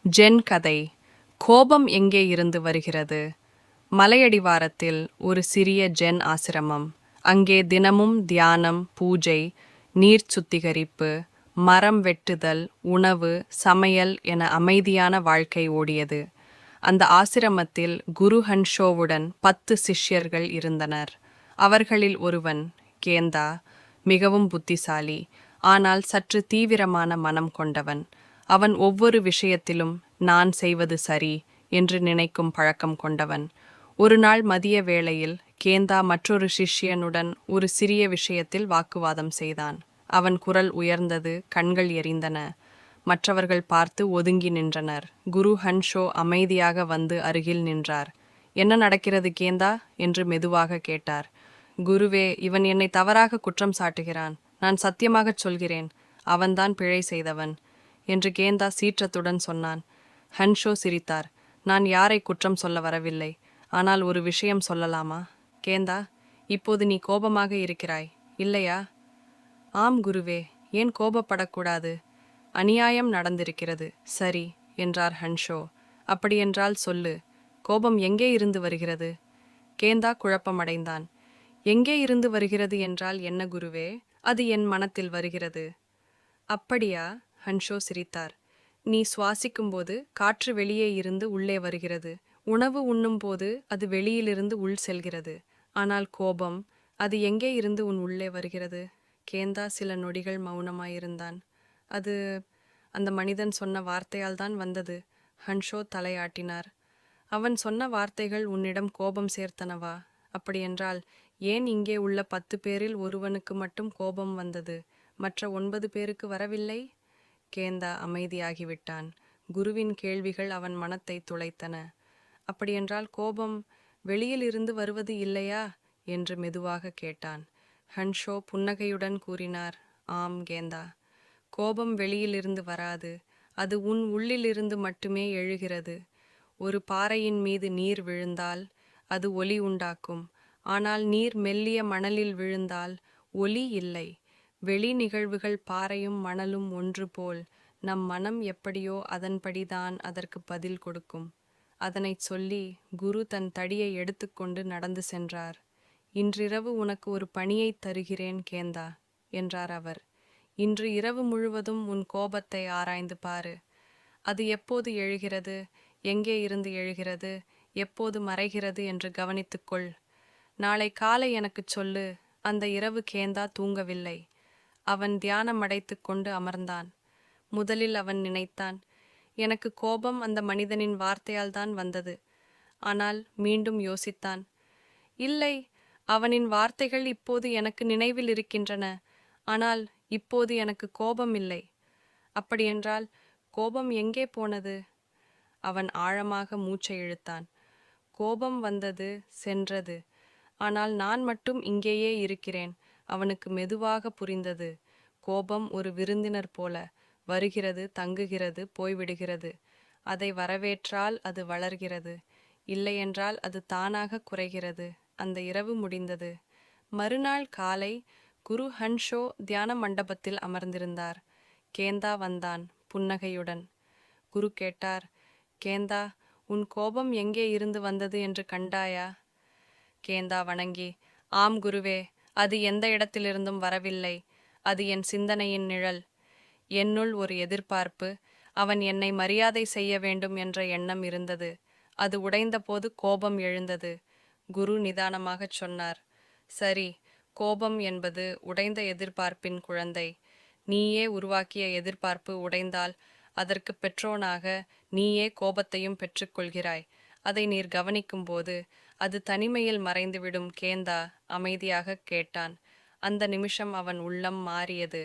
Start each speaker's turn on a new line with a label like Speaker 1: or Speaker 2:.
Speaker 1: Gen கதை. கோபம் எங்கே இருந்து வருகிறது? மலையடிவாரத்தில் ஒரு சிறிய ஜென் ஆசிரமம். அங்கே தினமும் தியானம், பூஜை, நீர் சுத்திகரிப்பு, மரம் வெட்டுதல், உணவு, சமையல் என அமைதியான வாழ்க்கை ஓடியது. அந்த ஆசிரமத்தில் குரு ஹன்ஷோவுடன் 10 சிஷ்யர்கள் இருந்தனர். அவர்களில் ஒருவன், கேந்தா, மிகவும் புத்திசாலி, ஆனால் சற்று தீவிரமான மனம் கொண்டவன். அவன் ஒவ்வொரு விஷயத்திலும் நான் செய்வது சரி என்று நினைக்கும் பழக்கம் கொண்டவன். ஒரு நாள் மதிய வேளையில் கேந்தா மற்றொரு சிஷ்யனுடன் ஒரு சிறிய விஷயத்தில் வாக்குவாதம் செய்தான். அவன் குரல் உயர்ந்தது, கண்கள் எரிந்தன. மற்றவர்கள் பார்த்து ஒதுங்கி நின்றனர். குரு ஹன்ஷோ அமைதியாக வந்து அருகில் நின்றார். என்ன நடக்கிறது கேந்தா என்று மெதுவாக கேட்டார். குருவே, இவன் என்னை தவறாக குற்றம் சாட்டுகிறான். நான் சத்தியமாகச் சொல்கிறேன், அவன்தான் பிழை செய்தவன் என்று கேந்தா சீற்றத்துடன் சொன்னான். ஹன்ஷோ சிரித்தார். நான் யாரை குற்றம் சொல்ல வரவில்லை, ஆனால் ஒரு விஷயம் சொல்லலாமா? கேந்தா, இப்போது நீ கோபமாக இருக்கிறாய், இல்லையா? ஆம் குருவே, ஏன் கோபப்படக்கூடாது? அநியாயம் நடந்திருக்கிறது. சரி என்றார் ஹன்ஷோ. அப்படியென்றால் சொல்லு, கோபம் எங்கே இருந்து வருகிறது? கேந்தா குழப்பமடைந்தான். எங்கே இருந்து வருகிறது என்றால் என்ன குருவே? அது என் மனத்தில் வருகிறது. அப்படியா? ஹன்ஷோ சிரித்தார். நீ சுவாசிக்கும்போது காற்று வெளியே இருந்து உள்ளே வருகிறது. உணவு உண்ணும்போது அது வெளியிலிருந்து உள் செல்கிறது. ஆனால் கோபம், அது எங்கே இருந்து உன் உள்ளே வருகிறது? கேந்தா சில நொடிகள் மௌனமாயிருந்தான். அது அந்த மனிதன் சொன்ன வார்த்தையால் தான் வந்தது. ஹன்ஷோ தலையாட்டினார். அவன் சொன்ன வார்த்தைகள் உன்னிடம் கோபம் சேர்த்தனவா? அப்படியென்றால் ஏன் இங்கே உள்ள 10 பேரில் ஒருவனுக்கு மட்டும் கோபம் வந்தது, மற்ற 9 பேருக்கு வரவில்லை? கேந்தா அமைதியாகிவிட்டான். குருவின் கேள்விகள் அவன் மனத்தை துளைத்தன. அப்படியென்றால் கோபம் வெளியில் இருந்து வருவது இல்லையா என்று மெதுவாக கேட்டான். ஹன்ஷோ புன்னகையுடன் கூறினார், ஆம் கேந்தா, கோபம் வெளியிலிருந்து வராது. அது உன் உள்ளிலிருந்து மட்டுமே எழுகிறது. ஒரு பாறையின் மீது நீர் விழுந்தால் அது ஒலி உண்டாக்கும். ஆனால் நீர் மெல்லிய மணலில் விழுந்தால் ஒலி இல்லை. வெளி நிகழ்வுகள் பாறையும் மணலும் ஒன்று போல். நம் மனம் எப்படியோ அதன்படிதான் அதற்கு பதில் கொடுக்கும். அதனைச் சொல்லி குரு தன் தடியை எடுத்துக்கொண்டு நடந்து சென்றார். இன்றிரவு உனக்கு ஒரு பணியைத் தருகிறேன் கேந்தா என்றார் அவர். இன்று இரவு முழுவதும் உன் கோபத்தை ஆராய்ந்து பாரு. அது எப்போது எழுகிறது, எங்கே இருந்து எழுகிறது, எப்போது மறைகிறது என்று கவனித்துக்கொள். நாளை காலை எனக்குச் சொல்லு. அந்த இரவு கேந்தா தூங்கவில்லை. அவன் தியானம் அடைத்து கொண்டு அமர்ந்தான். முதலில் அவன் நினைத்தான், எனக்கு கோபம் அந்த மனிதனின் வார்த்தையால் தான் வந்தது. ஆனால் மீண்டும் யோசித்தான், இல்லை, அவனின் வார்த்தைகள் இப்போது எனக்கு நினைவில் இருக்கின்றன. ஆனால் இப்போது எனக்கு கோபம் இல்லை. அப்படியென்றால் கோபம் எங்கே போனது? அவன் ஆழமாக மூச்சை இழுத்தான். கோபம் வந்தது, சென்றது. ஆனால் நான் மட்டும் இங்கேயே இருக்கிறேன். அவனுக்கு மெதுவாக புரிந்தது. கோபம் ஒரு விருந்தினர் போல வருகிறது, தங்குகிறது, போய்விடுகிறது. அதை வரவேற்றால் அது வளர்கிறது, இல்லையென்றால் அது தானாக குறைகிறது. அந்த இரவு முடிந்தது. மறுநாள் காலை குரு ஹன்ஷோ தியான மண்டபத்தில் அமர்ந்திருந்தார். கேந்தா வந்தான் புன்னகையுடன். குரு கேட்டார், கேந்தா, உன் கோபம் எங்கே இருந்து வந்தது என்று கண்டாயா? கேந்தா வணங்கி, ஆம் குருவே, அது எந்த இடத்திலிருந்தும் வரவில்லை. அது என் சிந்தனையின் நிழல். என்னுள் ஒரு எதிர்பார்ப்பு, அவன் என்னை மரியாதை செய்ய வேண்டும் என்ற எண்ணம் இருந்தது. அது உடைந்தபோது கோபம் எழுந்தது. குரு நிதானமாகச் சொன்னார், சரி, கோபம் என்பது உடைந்த எதிர்பார்ப்பின் குழந்தை. நீயே உருவாக்கிய எதிர்பார்ப்பு உடைந்தால் அதற்கு பெற்றோனாக நீயே கோபத்தையும் பெற்றுக்கொள்கிறாய். அதை நீர் கவனிக்கும்போது அது தனிமையில் மறைந்துவிடும். கேந்தா அமைதியாக கேட்டான். அந்த நிமிஷம் அவன் உள்ளம் மாறியது.